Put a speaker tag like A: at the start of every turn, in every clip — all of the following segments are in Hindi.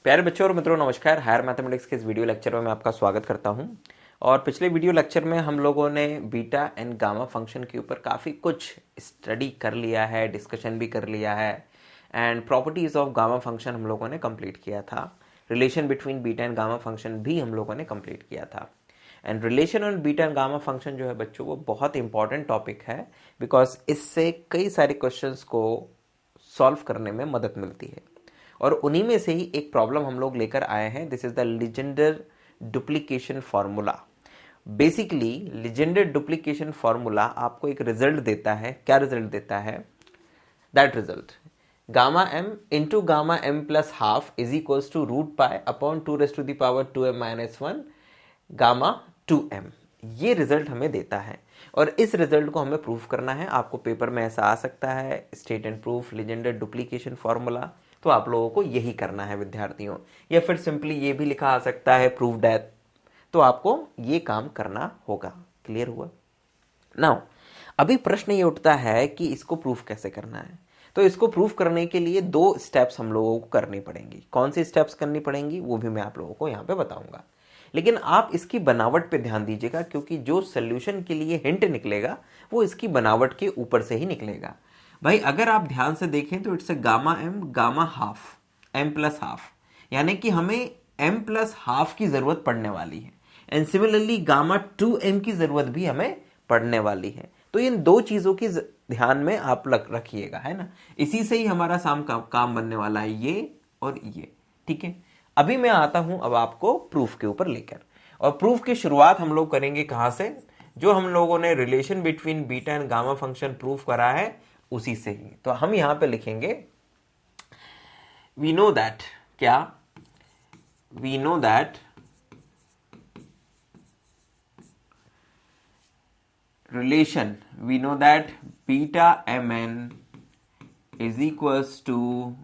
A: प्यारे बच्चों और मित्रों नमस्कार। हायर मैथमेटिक्स के इस वीडियो लेक्चर में मैं आपका स्वागत करता हूं। और पिछले वीडियो लेक्चर में हम लोगों ने बीटा एंड गामा फंक्शन के ऊपर काफ़ी कुछ स्टडी कर लिया है, डिस्कशन भी कर लिया है and properties of gamma function हम लोगों ने कंप्लीट किया था। Relation between beta and gamma function भी हम लोगों ने कंप्लीट किया था। And relation on beta and gamma function जो है बच्चों वो बहुत इंपॉर्टेंट टॉपिक है, बिकॉज इससे कई सारे क्वेश्चंस को सॉल्व करने में मदद मिलती है। और उन्हीं में से ही एक प्रॉब्लम हम लोग लेकर आए हैं। This is the Legendre duplication formula. Basically Legendre duplication formula आपको एक रिजल्ट देता है। क्या रिजल्ट देता है? That result gamma m into gamma m plus half is equals to root pi upon 2^-2m-1 gamma 2m। ये रिजल्ट हमें देता है और इस रिजल्ट को हमें प्रूफ करना है। आपको पेपर में ऐसा आ सकता है, state and proof Legender duplication formula, तो आप लोगों को यही करना है विद्यार्थियों। या फिर सिंपली ये भी लिखा आ सकता है प्रूफ डेथ, तो आपको ये काम करना होगा। क्लियर हुआ? नाउ अभी प्रश्न ये उठता है कि इसको प्रूफ कैसे करना है। तो इसको प्रूफ करने के लिए दो स्टेप्स हम लोगों को करनी पड़ेंगी। कौन सी स्टेप्स करनी पड़ेंगी वो भी मैं आप लोगों को यहाँ पे बताऊंगा, लेकिन आप इसकी बनावट पे ध्यान दीजिएगा, क्योंकि जो सोल्यूशन के लिए हिंट निकलेगा वो इसकी बनावट के ऊपर से ही निकलेगा। भाई अगर आप ध्यान से देखें तो it's gamma m gamma half m plus half, यानी कि हमें एम प्लस हाफ की जरूरत पड़ने वाली है। एंड सिमिलरली गामा 2m की जरूरत भी हमें पड़ने वाली है। तो इन दो चीजों की ध्यान में आप रखिएगा, है ना। इसी से ही हमारा काम बनने वाला है, ये और ये। ठीक है, अभी मैं आता हूं अब आपको प्रूफ के ऊपर लेकर। और प्रूफ की शुरुआत हम लोग करेंगे कहां से? जो हम लोगों ने relation between beta and gamma function proof करा है उसी से ही। तो हम यहां पे लिखेंगे वी नो दैट, क्या? We know that relation, we know that beta m n is equals to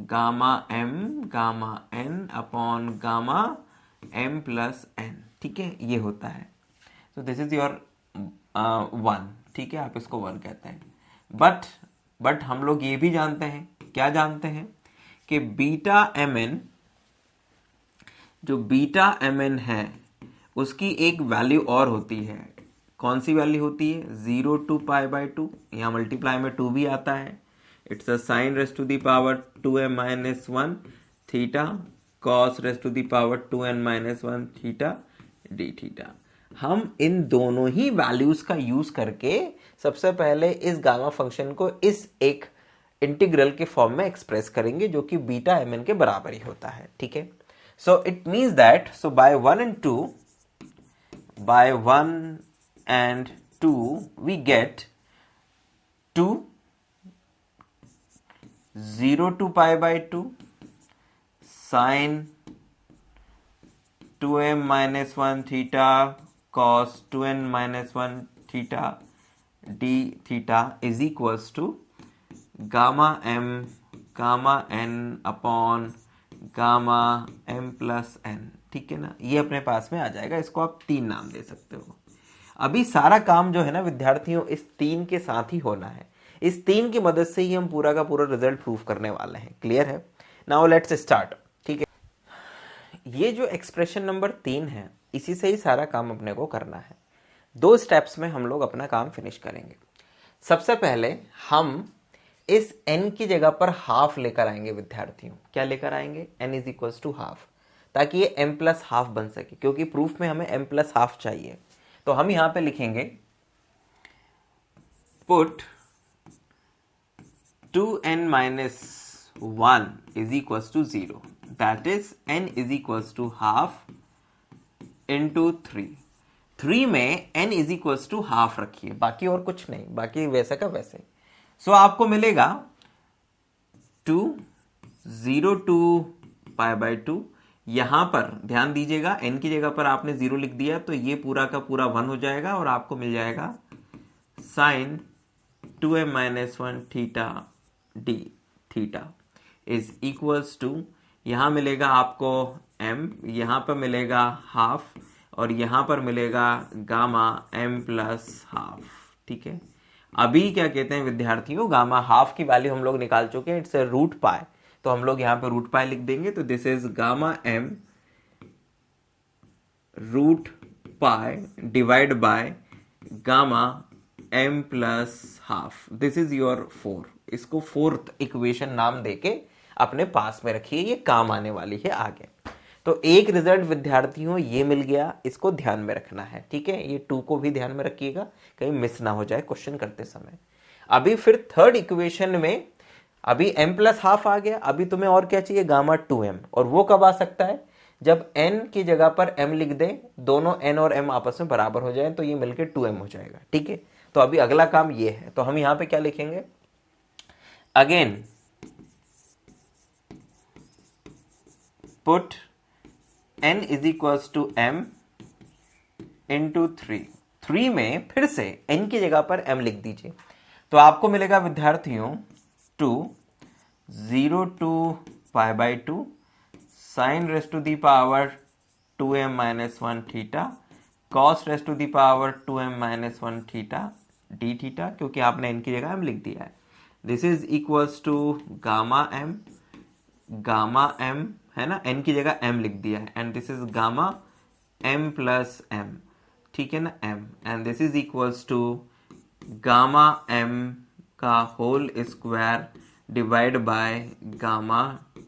A: gamma n upon gamma m plus n. ठीक है, ये होता है। तो दिस इज योर 1। ठीक है, आप इसको 1 कहते हैं। बट हम लोग ये भी जानते हैं, क्या जानते हैं? कि बीटा एम एन, जो बीटा एम एन है उसकी एक वैल्यू और होती है। कौन सी वैल्यू होती है? 0 to π/2। यहाँ मल्टीप्लाई में 2 भी आता है। It's a sine raise to the power 2m-1 theta cos raise to the power 2n-1 theta d theta. हम इन दोनों ही वैल्यूज का यूज करके सबसे पहले इस गामा फंक्शन को इस एक इंटीग्रल के फॉर्म में एक्सप्रेस करेंगे, जो कि बीटा एम एन के बराबर ही होता है। ठीक है, so it means that bye 1 and 2 we get 2 0 to π/2 sin 2m-1 theta cos 2n-1 theta d theta is equals to gamma n upon gamma m plus n। ठीक है ना, ये अपने पास में आ जाएगा। इसको आप 3 नाम दे सकते हो। अभी सारा काम जो है ना विद्यार्थियों इस 3 के साथ ही होना है। इस 3 की मदद से ही हम पूरा का पूरा रिजल्ट प्रूफ करने वाले हैं। क्लियर है? Now let's start. ठीक है, ये जो एक्सप्रेशन नंबर 3 है इसी से ही सारा काम अपने को करना है। 2 स्टेप्स में हम लोग अपना काम फिनिश करेंगे। सबसे पहले हम इस n की जगह पर हाफ लेकर आएंगे विद्यार्थियों। क्या लेकर आएंगे? n is equals to half, ताकि ये m प्लस हाफ बन सके, क्योंकि प्रूफ में हमें m प्लस हाफ चाहिए। तो हम यहां पे लिखेंगे put 2n-1 is equals to 0, that is n is equals to half into 3 में n is equals to half रखिए, बाकी और कुछ नहीं, बाकी वैसे का वैसे। सो आपको मिलेगा 2 0 to π/2। यहां पर ध्यान दीजिएगा, n की जगह पर आपने 0 लिख दिया तो ये पूरा का पूरा 1 हो जाएगा और आपको मिल जाएगा sine 2m-1 theta d theta is equals to, यहां मिलेगा आपको m, यहां पर मिलेगा हाफ और यहां पर मिलेगा गामा m प्लस हाफ। ठीक है, अभी क्या कहते हैं विद्यार्थियों, गामा हाफ की वैल्यू हम लोग निकाल चुके हैं, इट्स रूट पाई। तो हम लोग यहाँ पे रूट पाई लिख देंगे। तो this is gamma m root pi divide by gamma m plus half. This is your 4। इसको फोर्थ इक्वेशन नाम देके अपने पास में रखिए, ये काम आने वाली है आगे। तो एक रिजल्ट विद्यार्थियों ये मिल गया, इसको ध्यान में रखना है, ठीक है। ये 2 को भी ध्यान में रखिएगा, कहीं मिस ना हो जाए क्वेश्चन करते समय। अभी फिर थर्ड इक्वेशन में अभी m प्लस हाफ आ गया, अभी तुम्हें और क्या चाहिए, गामा 2m। और वो कब आ सकता है, जब n की जगह पर m लिख दें, दोनों n और m आपस में बराबर हो जाए, तो ये मिलके 2m हो जाएगा, ठीक है। तो अभी अगला काम ये है, तो हम यहां पे क्या लिखेंगे, again put n is equals to m into 3 में फिर से n की जगह पर m लिख दीजिए। तो आपको मिलेगा विद्यार्थियों 2 0 to pi by 2 sine raise to the power 2m minus 1 theta cos raise to the power 2m minus 1 theta d theta, क्योंकि आपने n की जगह m लिख दिया है। This is equals to gamma m है ना, n की जगह m लिख दिया है, and this is gamma m plus m, ठीक है ना, m, and this is equals to gamma m का whole square divide by gamma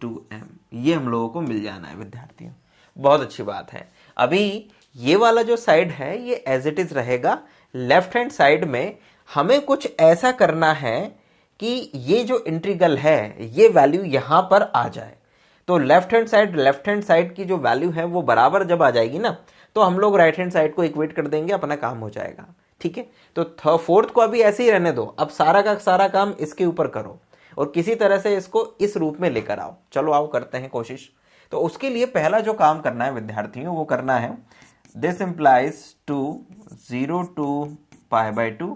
A: 2m। ये हम लोगों को मिल जाना है विद्यार्थियों, बहुत अच्छी बात है। अभी ये वाला जो साइड है ये एज इट इज रहेगा। लेफ्ट हैंड साइड में हमें कुछ ऐसा करना है कि ये जो इंटीग्रल है ये वैल्यू यहां पर आ जाए। तो लेफ्ट हैंड साइड की जो वैल्यू है वो बराबर जब आ जाएगी ना, तो हम लोग राइट हैंड साइड को इक्वेट कर देंगे, अपना काम हो जाएगा, ठीक है। तो फोर्थ को अभी ऐसे ही रहने दो, अब सारा का सारा काम इसके ऊपर करो और किसी तरह से इसको इस रूप में लेकर आओ। चलो आओ करते हैं कोशिश। तो उसके लिए पहला जो काम करना है विद्यार्थियों वो करना है, this implies 2 0 to pi by 2।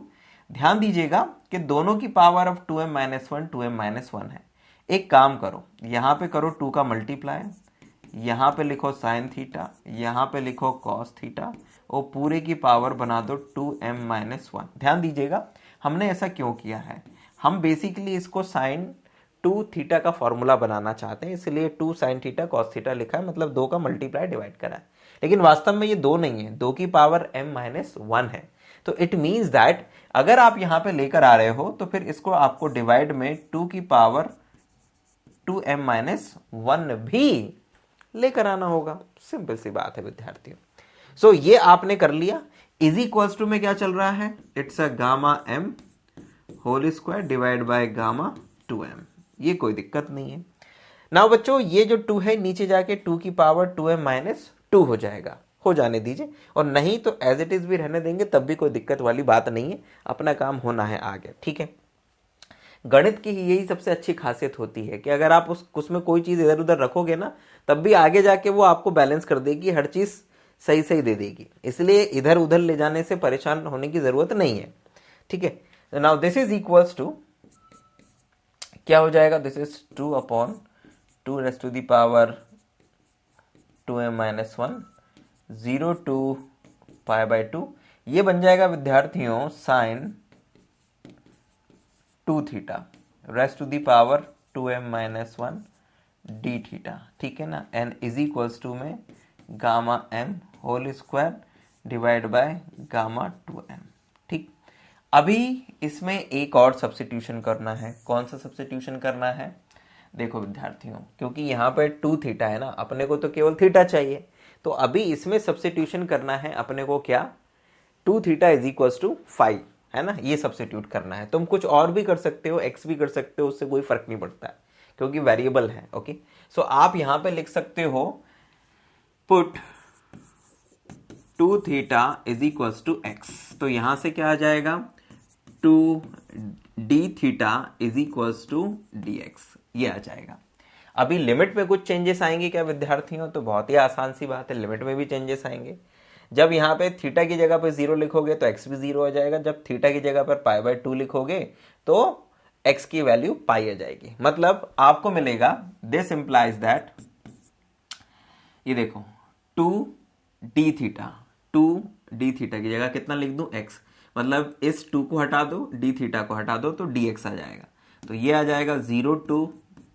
A: ध्यान दीजिएगा कि दोनों की power of 2m minus 1 2m minus 1 है। एक काम करो, यहां पे करो 2 का मल्टीप्लाई, यहां पे लिखो साइन थीटा, यहां पे लिखो कॉस थीटा और पूरे की पावर बना दो 2m माइनस 1। ध्यान दीजिएगा हमने ऐसा क्यों किया है, हम बेसिकली इसको साइन 2 थीटा का फॉर्मूला बनाना चाहते हैं, इसलिए 2 साइन थीटा कॉस थीटा लिखा है, मतलब 2 का मल्टीप्लाई डिवाइड करा है। लेकिन वास्तव में ये 2 नहीं है, 2 की पावर m माइनस 1 है। तो इट मीन्स दैट अगर आप यहां पे लेकर आ रहे हो तो फिर इसको आपको डिवाइड में 2 की पावर 2m माइनस 1 भी लेकर आना होगा। सिंपल सी बात है विद्यार्थियों। सो ये आपने कर लिया। इज इक्वल्स टू में क्या चल रहा है, it's a gamma m whole square divide by gamma 2m। ये कोई दिक्कत नहीं है। नाउ बच्चों ये जो 2 है नीचे जाके 2 की पावर 2m माइनस 2 हो जाएगा, हो जाने दीजिए, और नहीं तो एज इट इज भी रहने देंगे, तब भी कोई दिक्कत वाली बात नहीं है, अपना काम होना है आगे, ठीक है। गणित की यही सबसे अच्छी खासियत होती है कि अगर आप उसमें कोई चीज इधर उधर रखोगे ना, तब भी आगे जाके वो आपको बैलेंस कर देगी, हर चीज सही सही दे देगी। इसलिए इधर उधर ले जाने से परेशान होने की जरूरत नहीं है, ठीक है। Now this is equals to क्या हो जाएगा, this is 2 upon 2 raise to the power 2m minus 1 0 to pi by 2। ये बन जाएगा विद्यार्थियों sine 2 theta raise to the power 2m minus 1 d theta, ठीक है ना, एन इज इक्वल्स टू में gamma m whole square divide by gamma 2m, ठीक। अभी इसमें एक और सब्स्टिट्यूशन करना है। कौन सा सब्स्टिट्यूशन करना है, देखो विद्यार्थियों, क्योंकि यहाँ पे 2 थीटा है ना, अपने को तो केवल थीटा चाहिए, तो अभी इसमें सब्स्टिट्यूशन करना है अपने को क्या, 2 थीटा इज इक्वल्स टू 5 है ना, ये सब्स्टिट्यूट करना है। तुम कुछ और भी कर सकते हो, x भी कर सकते हो, उससे कोई फर्क नहीं पड़ता है क्योंकि वेरिएबल है, ओके। सो आप यहाँ पे लिख सकते हो put 2 theta is equals to x। तो यहां से क्या आ जाएगा, 2 d theta is equals to dx, ये आ जाएगा। अभी लिमिट में कुछ चेंजेस आएंगे क्या विद्यार्थियों, तो बहुत ही आसान सी बात है, लिमिट में भी चेंजेस आएंगे। जब यहाँ पे थीटा की जगह पे 0 लिखोगे तो x भी 0 हो जाएगा, जब थीटा की जगह पर पाई बाई 2 लिखोगे तो x की वैल्यू पाई आ जाएगी। मतलब आपको मिलेगा, दिस इंप्लाइज दैट, ये देखो 2 डी थीटा की जगह कितना लिख दूं, x, मतलब इस 2 को हटा दो, डी थीटा को हटा दो तो dx आ जाएगा। तो ये आ जाएगा 0 टू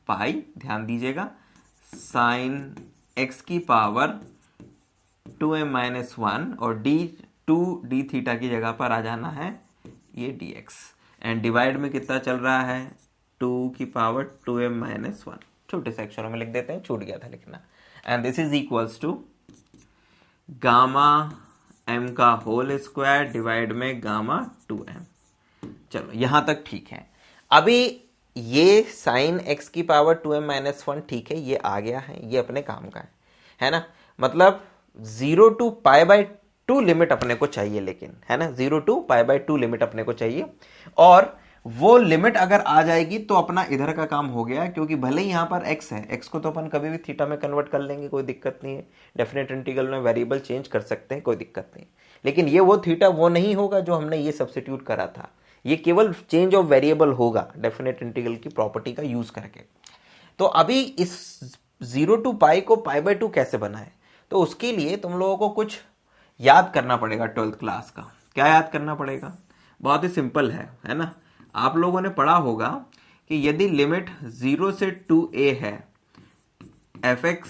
A: पाई, ध्यान दीजिएगा, साइन x की पावर 2m-1 और d थीटा की जगह पर आ जाना है ये dx, एंड डिवाइड में कितना चल रहा है 2 की पावर 2m-1, छोटे से अक्षरों में लिख देते हैं, छूट गया था लिखना, and this is equals to gamma m का होल स्क्वायर डिवाइड में गामा 2m। चलो यहां तक ठीक है। अभी ये साइन x की पावर 2m-1 ठीक है, ये आ गया है, ये अपने काम का है ना, मतलब 0 to π/2 लिमिट अपने को चाहिए, लेकिन है ना 0 to π/2 लिमिट अपने को चाहिए, और वो लिमिट अगर आ जाएगी तो अपना इधर का काम हो गया, क्योंकि भले ही यहां पर x है, x को तो अपन कभी भी थीटा में कन्वर्ट कर लेंगे, कोई दिक्कत नहीं है, डेफिनेट इंटीग्रल में वेरिएबल चेंज कर सकते हैं, कोई दिक्कत नहीं, लेकिन ये वो थीटा वो नहीं होगा जो हमने ये सब्स्टिट्यूट करा था, ये केवल चेंज ऑफ वेरिएबल होगा डेफिनेट इंटीग्रल की प्रॉपर्टी का यूज करके। तो अभी इस 0 to π को π/2 कैसे बनाए, तो उसके लिए तुम लोगों को कुछ याद करना पड़ेगा 12th क्लास का। क्या याद करना पड़ेगा, बहुत ही सिंपल है ना, आप लोगों ने पढ़ा होगा कि यदि लिमिट 0 से 2a है, fx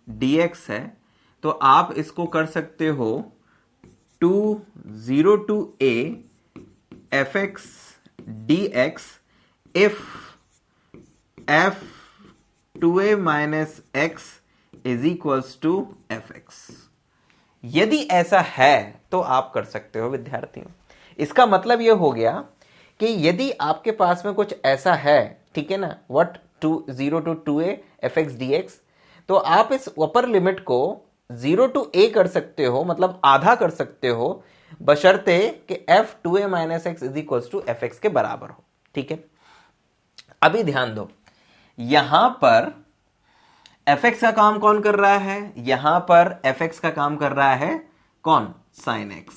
A: dx है, तो आप इसको कर सकते हो 0 to a fx dx if f 2a-x is equals to fx। यदि ऐसा है तो आप कर सकते हो विद्यार्थियों। इसका मतलब यह हो गया कि यदि आपके पास में कुछ ऐसा है, ठीक है ना, what 0 to 2a fx dx, तो आप इस अपर लिमिट को 0 to a कर सकते हो, मतलब आधा कर सकते हो, बशर्ते कि f 2a-x is equals to fx के बराबर हो, ठीक है। अभी ध्यान दो, यहां पर fx का काम कौन कर रहा है, यहां पर fx का काम कर रहा है कौन, sin x,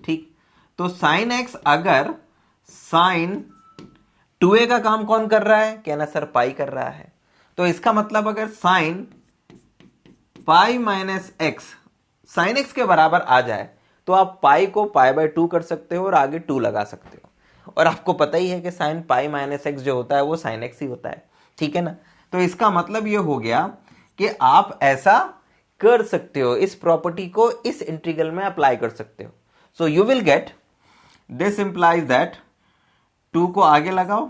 A: ठीक। तो sin x अगर sin 2a का काम कौन कर रहा है, कहना सर पाई कर रहा है, तो इसका मतलब अगर sin π-x sin x के बराबर आ जाए तो आप पाई को π/2 कर सकते हो और आगे 2 लगा सकते हो, और आपको पता ही है कि sin π-x जो होता है वो sin x ही होता है, ठीक है ना। तो इसका मतलब ये हो गया कि आप ऐसा कर सकते हो, इस प्रॉपर्टी को इस इंटीग्रल में अप्लाई कर सकते हो। So you will get, this implies that 2 को आगे लगाओ,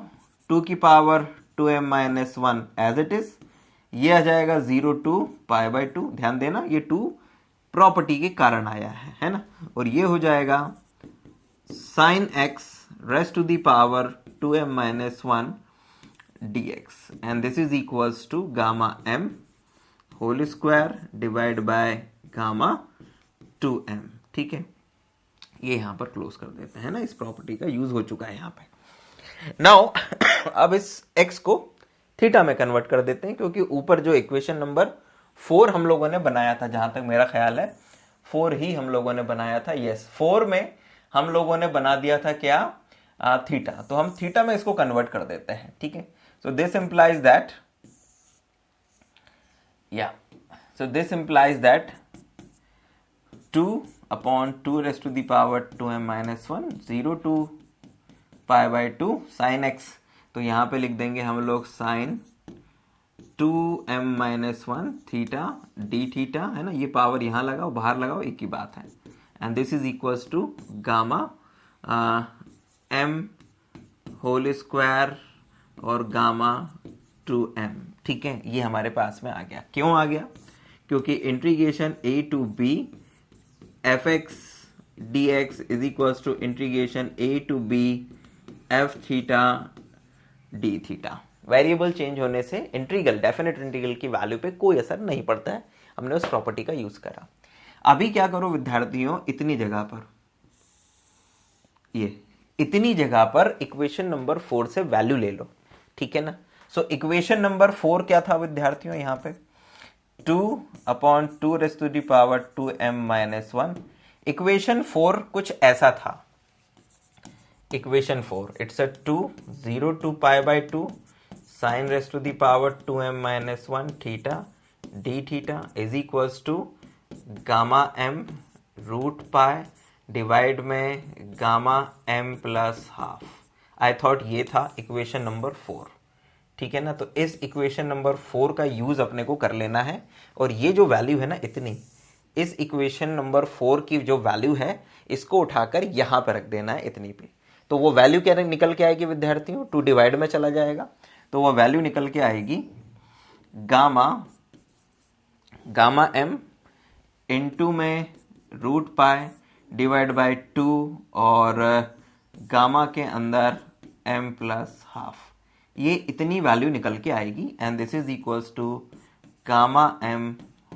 A: 2 की power 2m-1 as it is, ये आ जाएगा 0 to π/2, ध्यान देना ये 2 प्रॉपर्टी के कारण आया है ना, और ये हो जाएगा sin x raised to the power 2m-1 dx, and this is equals to gamma m whole square divide by gamma 2m, ठीक है। ये यहां पर क्लोज कर देते हैं ना, इस प्रॉपर्टी का यूज हो चुका है यहां पे। नाउ अब इस x को थीटा में कन्वर्ट कर देते हैं, क्योंकि ऊपर जो इक्वेशन नंबर 4 हम लोगों ने बनाया था, जहां तक मेरा ख्याल है 4 ही हम लोगों ने बनाया था, यस 4 में हम लोगों ने बना दिया था क्या, थीटा, तो हम थीटा में इसको कन्वर्ट कर देते हैं, ठीक है। So this implies that, yeah, so this implies that 2 upon 2 raised to the power 2m-1 0 to π/2 sin x, तो यहां पे लिख देंगे हम लोग sin 2m-1 theta d theta, है ना, ये पावर यहां लगाओ बाहर लगाओ एक ही बात है, and this is equals to gamma m whole square और गामा 2m, ठीक है। ये हमारे पास में आ गया, क्यों आ गया, क्योंकि integration a to b fx dx is equals to integration a to b f theta d theta. Variable change होने से इंटीग्रल, डेफिनेट इंटीग्रल की वैल्यू पे कोई असर नहीं पड़ता है, हमने उस प्रॉपर्टी का यूज करा। अभी क्या करो विद्यार्थियों, इतनी जगह पर, ये इतनी जगह पर इक्वेशन नंबर 4 से वैल्यू ले लो, ठीक है ना। सो इक्वेशन नंबर 4 क्या था विद्यार्थियों, यहां पे 2 upon 2 raised to the power 2m-1। Equation 4 कुछ ऐसा था, equation 4 it's a 2 0 to π/2 sin raised to the power 2m-1 theta d theta is equals to gamma m root pi divide में gamma m plus half. I thought ये था इक्वेशन नंबर 4, ठीक है ना। तो इस इक्वेशन नंबर 4 का यूज अपने को कर लेना है, और ये जो वैल्यू है ना इतनी, इस इक्वेशन नंबर 4 की जो वैल्यू है इसको उठाकर यहां पर रख देना है इतनी पे। तो वो वैल्यू क्या निकल के आएगी विद्यार्थियों, 2 डिवाइड में चला जाएगा, तो वो वैल्यू निकल के आएगी गामा m इंटू में रूट पाई डिवाइड बाय 2 और गामा के अंदर m प्लस हाफ, ये इतनी वैल्यू निकल के आएगी। And this is equals to gamma m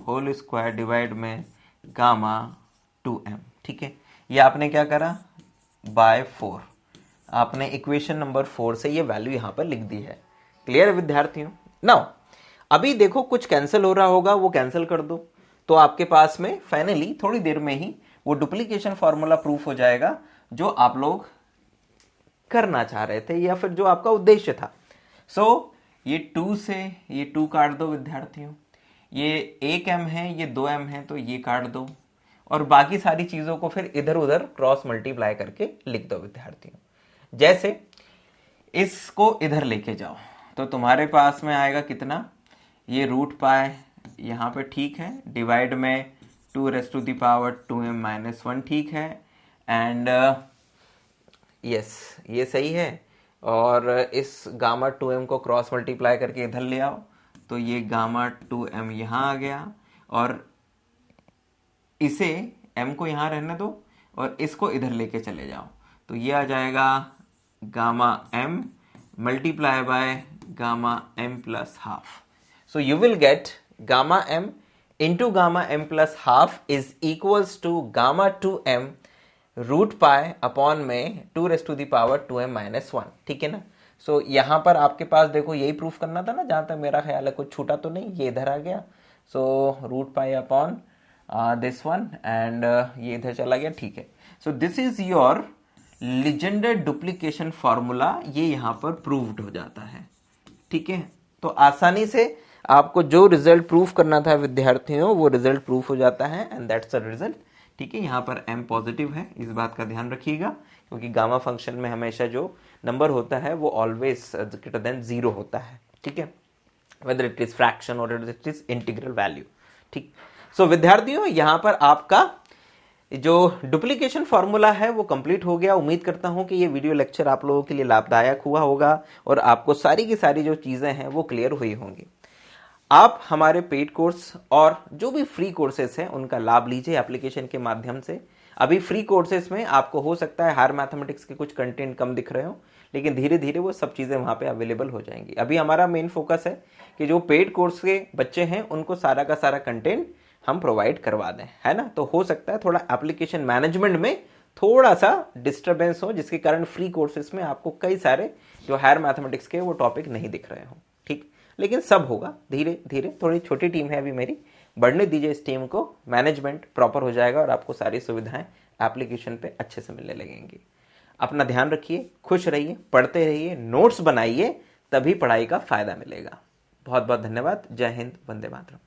A: whole square divide में गामा 2m। ठीक है, ये आपने क्या करा, बाय 4 आपने इक्वेशन नंबर 4 से ये वैल्यू यहां पर लिख दी है। क्लियर विद्यार्थियों। नाउ अभी देखो कुछ कैंसिल हो रहा होगा, वो कैंसिल कर दो, तो आपके पास में फाइनली थोड़ी देर में ही वो डुप्लीकेशन फॉर्मूला प्रूफ हो जाएगा जो आप लोग करना चाह रहे थे या फिर जो आपका उद्देश्य था। सो ये 2 से ये 2 काट दो विद्यार्थियों, ये 1m है, ये 2m है, तो ये काट दो, और बाकी सारी चीजों को फिर इधर उधर क्रॉस मल्टीप्लाई करके लिख दो विद्यार्थियों। जैसे इसको इधर लेके जाओ तो तुम्हारे पास में आएगा कितना, ये रूट पाई यहाँ पे ठीक है, डिवाइड में 2 raise to the power 2m minus 1 ठीक है, एंड यस ये सही है। और इस गामा 2m को क्रॉस मल्टीप्लाई करके इधर ले आओ तो ये गामा 2m यहाँ आ गया, और इसे m को यहाँ रहने दो और इसको इधर लेके चले जाओ तो ये आ जाएगा gamma m multiply by gamma m plus half. So you will get gamma m into gamma m plus half is equals to gamma 2m root pi upon में 2 raised to the power 2m minus 1। ठीक है ना। So यहाँ पर आपके पास देखो यही प्रूफ करना था ना, जहाँ तक मेरा ख्याल है कुछ छूटा तो नहीं, ये इधर आ गया। So root pi upon this one and ये इधर चला गया। ठीक है, so this is your legendary duplication formula, ये यहाँ पर प्रूव्ड हो जाता है। ठीक है, तो आसानी से आपको जो रिजल्ट प्रूफ करना था विद्यार्थियों वो रिजल्ट प्रूफ हो जाता है, एंड दैट्स द रिजल्ट। ठीक है, यहाँ पर m पॉजिटिव है, इस बात का ध्यान रखिएगा, क्योंकि गामा फंक्शन में हमेशा जो नंबर होता है वो ऑलवेज ग्रेटर देन 0 होता है। ठीक है, वेदर इट इज फ्रैक्शन और इट इज इंटीग्रल वैल्यू। ठीक, सो विद्यार्थियों यहाँ पर आपका जो डुप्लीकेशन फॉर्मूला है वो कंप्लीट हो गया। उम्मीद करता हूं कि ये वीडियो लेक्चर आप लोगों के लिए लाभदायक हुआ होगा और आपको सारी की सारी जो चीजें हैं वो क्लियर हुई होंगी। आप हमारे पेड कोर्स और जो भी फ्री कोर्सेस हैं उनका लाभ लीजिए एप्लीकेशन के माध्यम से। अभी फ्री कोर्सेस में आपको हो सकता है हायर मैथमेटिक्स के कुछ कंटेंट कम दिख रहे हो, लेकिन धीरे धीरे वो सब चीज़ें वहाँ पे अवेलेबल हो जाएंगी। अभी हमारा मेन फोकस है कि जो पेड कोर्स के बच्चे हैं उनको सारा का सारा कंटेंट हम प्रोवाइड करवा दें, है ना। तो हो सकता है थोड़ा एप्लीकेशन मैनेजमेंट में थोड़ा सा डिस्टर्बेंस हो, जिसके कारण फ्री कोर्सेज में आपको कई सारे जो हायर मैथमेटिक्स के वो टॉपिक नहीं दिख रहे हो। ठीक, लेकिन सब होगा धीरे धीरे। थोड़ी छोटी टीम है अभी मेरी, बढ़ने दीजिए इस टीम को, मैनेजमेंट प्रॉपर हो जाएगा और आपको सारी सुविधाएं एप्लीकेशन पे अच्छे से मिलने लगेंगी। अपना ध्यान रखिए, खुश रहिए, पढ़ते रहिए, नोट्स बनाइए, तभी पढ़ाई का फायदा मिलेगा। बहुत बहुत धन्यवाद। जय हिंद, वंदे मातरम।